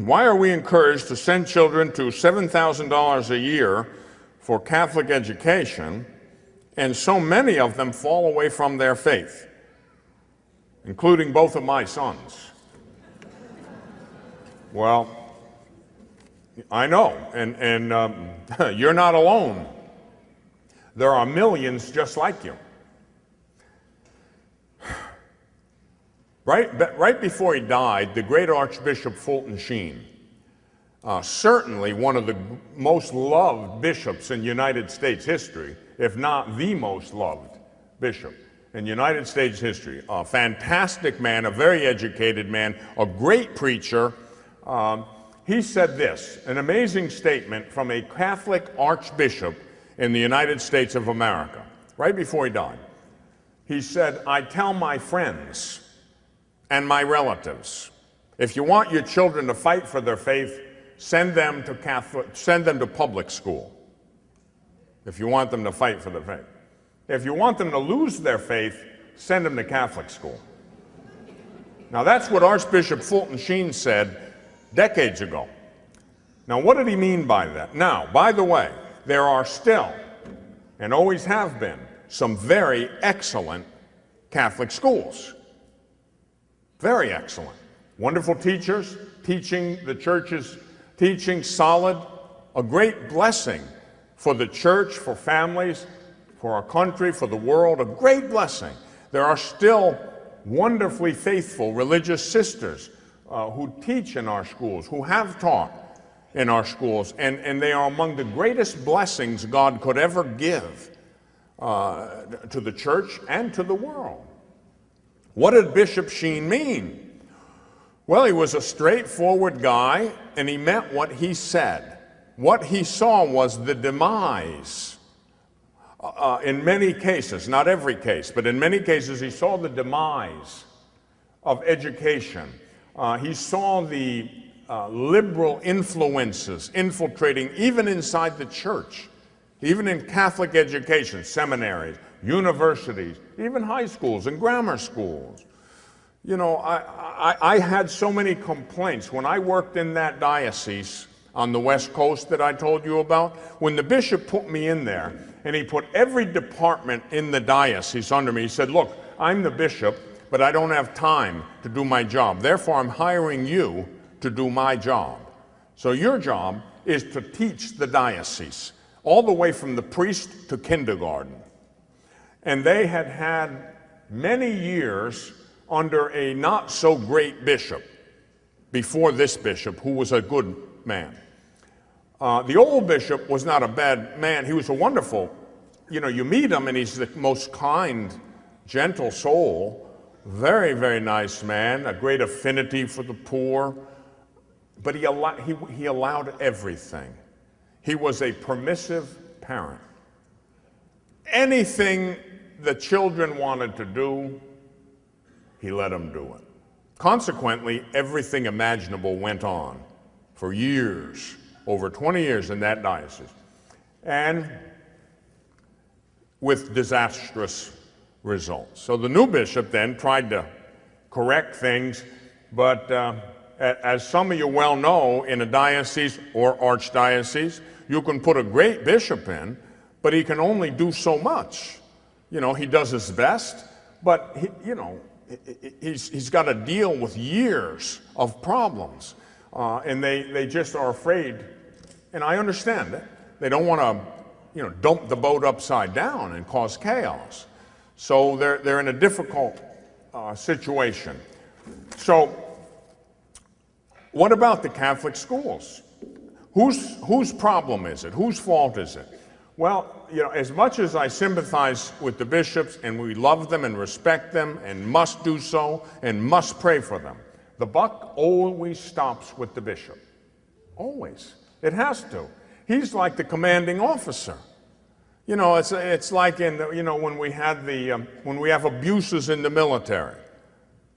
Why are we encouraged to send children to $7,000 a year for Catholic education, and so many of them fall away from their faith, including both of my sons? Well, I know, and you're not alone. There are millions just like you. Right before he died, the great Archbishop Sheen, certainly one of the most loved bishops in United States history, if not the most loved bishop in United States history, a fantastic man, a very educated man, a great preacher. He said this, an amazing statement from a Catholic archbishop in the United States of America, right before he died. He said, "I tell my friends and my relatives, if you want your children to fight for their faith, send them to public school. If you want them to fight for their faith. If you want them to lose their faith, send them to Catholic school." Now that's what Archbishop Sheen said decades ago. Now what did he mean by that? Now, by the way, there are still, and always have been, some very excellent Catholic schools. Very excellent. Wonderful teachers, teaching the church's teaching solid, a great blessing for the church, for families, for our country, for the world, a great blessing. There are still wonderfully faithful religious sisters who teach in our schools, who have taught in our schools, and they are among the greatest blessings God could ever give to the church and to the world. What did Bishop Sheen mean? Well, he was a straightforward guy, and he meant what he said. What he saw was the demise, in many cases, not every case, but in many cases he saw the demise of education. He saw the liberal influences infiltrating even inside the church, even in Catholic education, seminaries, universities, even high schools and grammar schools. You know, I had so many complaints when I worked in that diocese on the West Coast that I told you about. When the bishop put me in there, and he put every department in the diocese under me, he said, "Look, I'm the bishop, but I don't have time to do my job. Therefore, I'm hiring you to do my job. So your job is to teach the diocese, all the way from the priest to kindergarten." And they had had many years under a not so great bishop before this bishop, who was a good man. The old bishop was not a bad man. He was a wonderful, you know, you meet him and he's the most kind, gentle soul, very, very nice man, a great affinity for the poor, but he allowed everything. He was a permissive parent. Anything the children wanted to do, he let them do it. Consequently, everything imaginable went on for years, over 20 years in that diocese, and with disastrous results. So the new bishop then tried to correct things, but as some of you well know, in a diocese or archdiocese, you can put a great bishop in, but he can only do so much. You know, he does his best, but he's got to deal with years of problems, and they just are afraid. And I understand it. They don't want to, dump the boat upside down and cause chaos. So they're in a difficult situation. So, what about the Catholic schools? Whose problem is it? Whose fault is it? Well, as much as I sympathize with the bishops, and we love them and respect them and must do so and must pray for them, the buck always stops with the bishop. Always. It has to. He's like the commanding officer. It's like in when we have abuses in the military.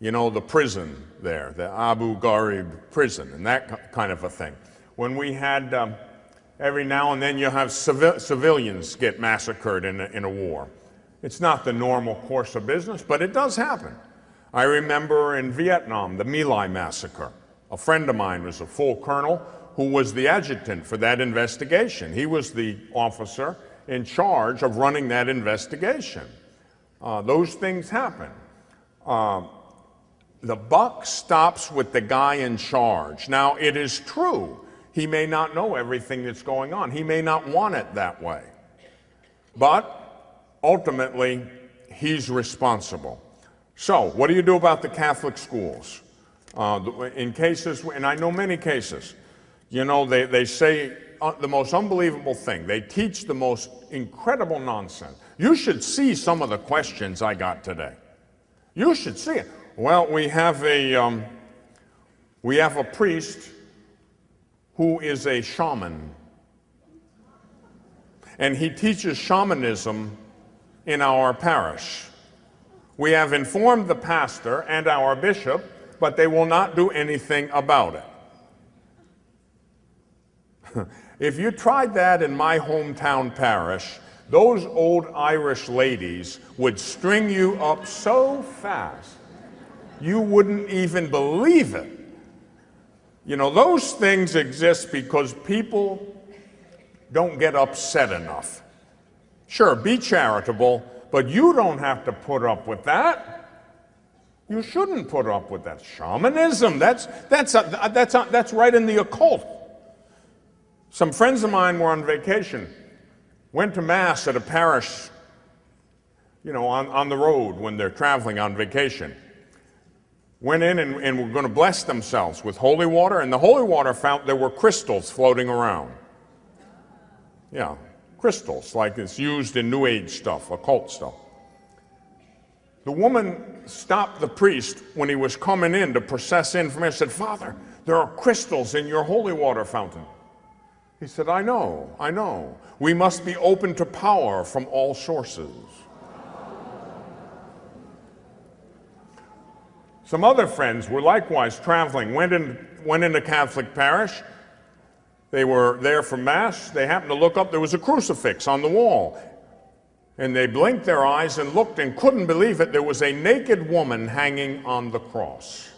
The prison there, the Abu Ghraib prison, and that kind of a thing. When we had every now and then you have civilians get massacred in a war. It's not the normal course of business, but it does happen. I remember in Vietnam, the My Lai massacre. A friend of mine was a full colonel who was the adjutant for that investigation. He was the officer in charge of running that investigation. Those things happen. The buck stops with the guy in charge. Now, it is true, he may not know everything that's going on. He may not want it that way. But ultimately, he's responsible. So, what do you do about the Catholic schools? In cases, and I know many cases, you know, they say the most unbelievable thing. They teach the most incredible nonsense. You should see some of the questions I got today. You should see it. Well, we have a priest who is a shaman, and he teaches shamanism in our parish. We have informed the pastor and our bishop, but they will not do anything about it. If you tried that in my hometown parish, those old Irish ladies would string you up so fast, you wouldn't even believe it. You know, those things exist because people don't get upset enough. Sure, be charitable, but you don't have to put up with that. You shouldn't put up with that. Shamanism, that's right in the occult. Some friends of mine were on vacation, went to Mass at a parish, you know, on the road when they're traveling on vacation. Went in and were going to bless themselves with holy water, and the holy water fountain, there were crystals floating around. Yeah, crystals, like it's used in New Age stuff, occult stuff. The woman stopped the priest when he was coming in to process information, said, "Father, there are crystals in your holy water fountain." He said, I know. We must be open to power from all sources. Some other friends were likewise traveling, went into Catholic parish. They were there for Mass. They happened to look up, there was a crucifix on the wall. And they blinked their eyes and looked and couldn't believe it. There was a naked woman hanging on the cross.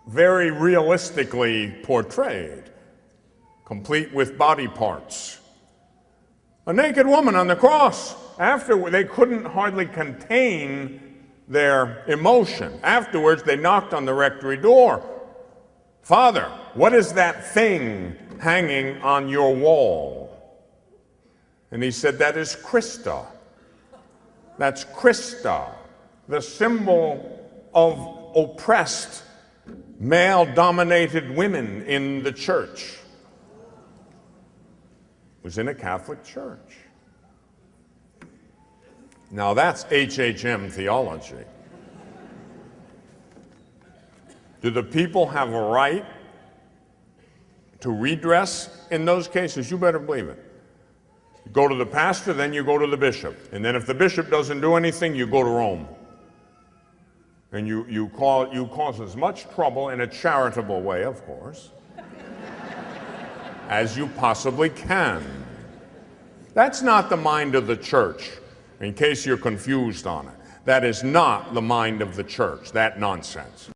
Very realistically portrayed, complete with body parts. A naked woman on the cross. After they couldn't hardly contain their emotion. Afterwards, they knocked on the rectory door. "Father, what is that thing hanging on your wall?" And he said, "That is Christa. That's Christa, the symbol of oppressed, male-dominated women in the church." It was in a Catholic church. Now that's HHM theology. Do the people have a right to redress in those cases? You better believe it. You go to the pastor, then you go to the bishop. And then if the bishop doesn't do anything, you go to Rome. And you cause as much trouble in a charitable way, of course, as you possibly can. That's not the mind of the church, in case you're confused on it. That is not the mind of the church, that nonsense.